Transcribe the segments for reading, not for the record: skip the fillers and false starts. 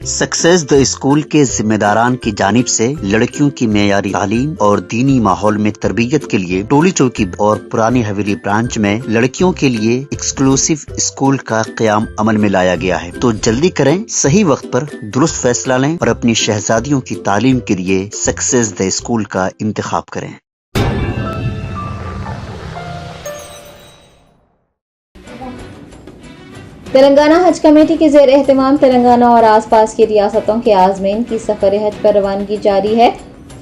Success the school के जिम्मेदारान की जानिब से लड़कियों की मेयारी तालीम और दीनी माहौल में तरबियत के लिए टोली चौकी और पुरानी हवेली ब्रांच में लड़कियों के लिए एक्सक्लूसिव स्कूल का क़याम अमल में लाया गया है। तो जल्दी करें, सही वक्त पर दुरुस्त फैसला लें और अपनी शहजादियों की तालीम के लिए सक्सेस द स्कूल का इंतखाब करें। तेलंगाना हज कमेटी के ज़ेर एहतमाम तेलंगाना और आसपास की रियासतों के आज़मीन की सफ़र हज पर रवानगी जारी है।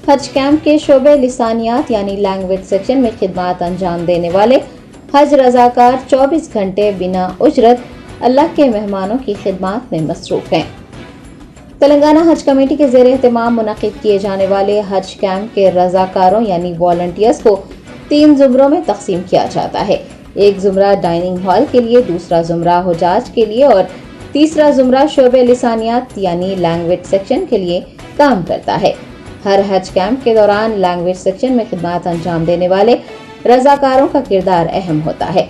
हज कैंप के शोबे लिसानियात यानी लैंग्वेज सेक्शन में खिदमत अंजाम देने वाले हज रज़ाकार 24 घंटे बिना उजरत अल्लाह के मेहमानों की खिदमत में मसरूफ़ हैं। तेलंगाना हज कमेटी के ज़ेर एहतमाम मुनक़िद किए जाने वाले हज कैंप के रज़ाकारों यानी वॉलंटियर्स को 3 ज़ुमरों में तकसीम किया जाता है। एक ज़ुमरा डाइनिंग हॉल के लिए, दूसरा ज़ुमरा हुजाज के लिए और तीसरा ज़ुमरा शोबे लिसानियात यानी लैंग्वेज सेक्शन के लिए काम करता है। हर हज कैंप के दौरान लैंग्वेज सेक्शन में खिदमत अंजाम देने वाले रज़ाकारों का किरदार अहम होता है।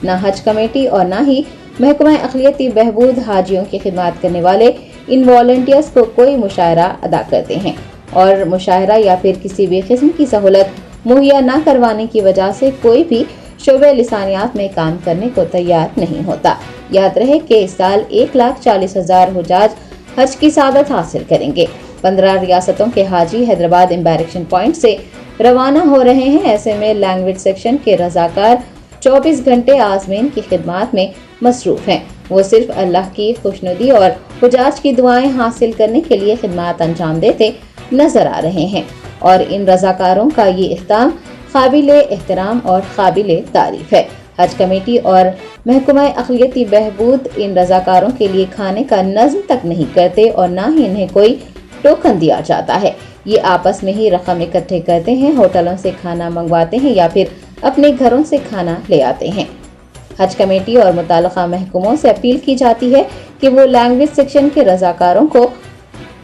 न हज कमेटी और न ही महकमा अक़लियती बहबूद हाजियों की खिदमत करने वाले इन वॉलंटियर्स को कोई मुशायरा अदा करते हैं और मुशायरा या फिर किसी भी किस्म की सहूलत मुहैया न करवाने की वजह से कोई भी शोबे लिसानियात में काम करने को तैयार नहीं होता। याद रहे कि इस साल 1,40,000 हुजाज हज की सादत हासिल करेंगे। 15 रियासतों के हाजी हैदराबाद एम्बारक्शन पॉइंट से रवाना हो रहे हैं। ऐसे में लैंग्वेज सेक्शन के रज़ाकार 24 घंटे आज़मीन की खिदमत में मसरूफ़ हैं। वो सिर्फ अल्लाह की खुशनुदी और हुजाज की दुआएं हासिल करने के लिए खिदमत अंजाम देते नजर आ रहे हैं और इन रज़ाकारों का ये इक़दाम काबिले एहतराम और काबिले तारीफ है। हज कमेटी और महकमा अक़लियती बहबूद इन रज़ाकारों के लिए खाने का नज़्म तक नहीं करते और ना ही इन्हें कोई टोकन दिया जाता है। ये आपस में ही रकम इकट्ठे करते हैं, होटलों से खाना मंगवाते हैं या फिर अपने घरों से खाना ले आते हैं। हज कमेटी और मुताल्लिक़ा महकमों से अपील की जाती है कि वो लैंग्वेज सेक्शन के रज़ाकारों को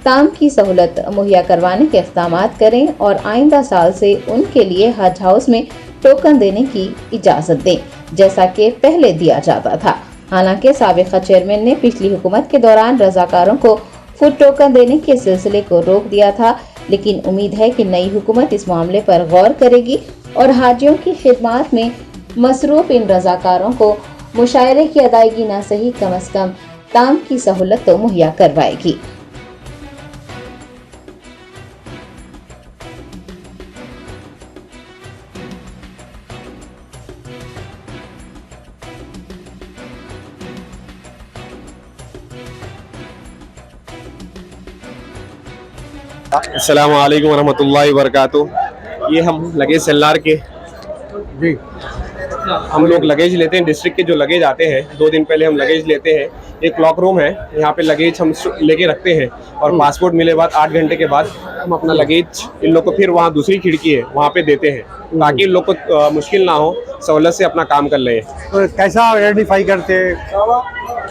ताम की सहूलत मुहैया करवाने के इक़दाम करें और आइंदा साल से उनके लिए हज हाउस में टोकन देने की इजाज़त दें, जैसा कि पहले दिया जाता था। हालांकि साबिक़ा चेयरमैन ने पिछली हुकूमत के दौरान रज़ाकारों को फूड टोकन देने के सिलसिले को रोक दिया था, लेकिन उम्मीद है कि नई हुकूमत इस मामले पर गौर करेगी और हाजियों की खिदमत में मसरूफ़ इन रज़ाकारों को मुशायरे की अदायगी न सही कम अज़ कम ताम की सहूलत तो मुहैया करवाएगी। अस्सलामु अलैकुम वरहमतुल्लाहि वबरकातुहू। ये हम लगेज सेल्लार के जी हम लोग लगेज लेते हैं। डिस्ट्रिक्ट के जो लगेज आते हैं 2 दिन पहले हम लगेज लेते हैं। एक क्लॉक रूम है, यहाँ पे लगेज हम लेके रखते हैं और पासपोर्ट मिले बाद 8 घंटे के बाद हम अपना लगेज इन लोग को फिर वहाँ दूसरी खिड़की है वहाँ पे देते हैं ताकि इन लोग को मुश्किल ना हो, सहूलत से अपना काम कर ले। तो कैसा आइडेंटिफाई करते हैं?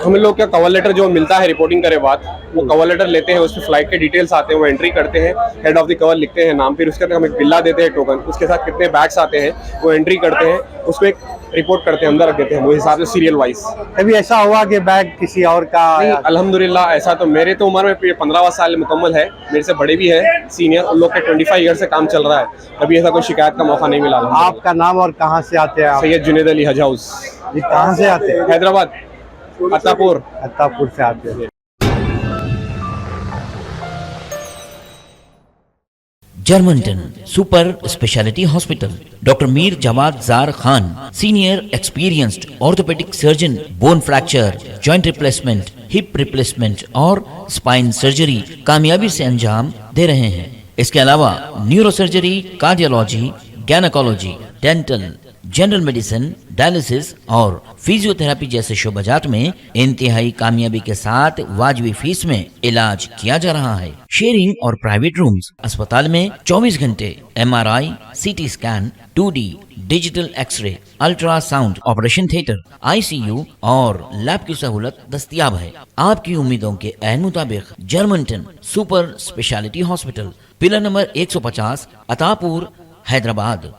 हम लोग का कवर लेटर जो मिलता है रिपोर्टिंग करे बाद, वो कवर लेटर लेते हैं, उसमें फ्लाइट के डिटेल्स आते हैं, वो एंट्री करते हैं, हेड ऑफ द कवर लिखते हैं नाम, फिर उसके बाद हमें बिल्ला देते हैं टोकन, उसके साथ कितने बैग्स आते हैं वो एंट्री करते हैं, उसमें रिपोर्ट करते हैं, अंदर रख देते हैं वो हिसाब से सीरियल वाइज। कभी ऐसा हुआ कि बैग किसी और का? नहीं, अल्हम्दुलिल्लाह ऐसा तो मेरे तो उम्र में 15 साल मुकम्मल है, मेरे से बड़े भी है सीनियर, उन लोग के 25 ईयर से काम चल रहा है, कभी ऐसा कोई शिकायत का मौका नहीं मिला। आपका नाम और कहाँ से आते हैं? सैयद जुनैद अली हज हाउस। जी, कहाँ से आते हैं? हैदराबाद अत्तापुर से आते हैं। Germanten super speciality hospital, doctor Mir Jawad Jar Khan, senior experienced orthopaedic surgeon, bone fracture, joint replacement, hip replacement और स्पाइन सर्जरी कामयाबी से अंजाम दे रहे हैं। इसके अलावा neuro surgery, cardiology, gynaecology, dental, general medicine, dialysis और फिजियोथेरेपी जैसे शोबाजात में इंतहाई कामयाबी के साथ वाजिबी फीस में इलाज किया जा रहा है। शेयरिंग और प्राइवेट रूम्स, अस्पताल में 24 घंटे MRI, CT scan, 2D digital x ray, ultrasound, operation theatre, ICU और लैब की सहूलत दस्तयाब है। आपकी उम्मीदों के ऐन मुताबिक जर्मनटन सुपर स्पेशलिटी हॉस्पिटल, पिलर नंबर 150, अतापुर, हैदराबाद।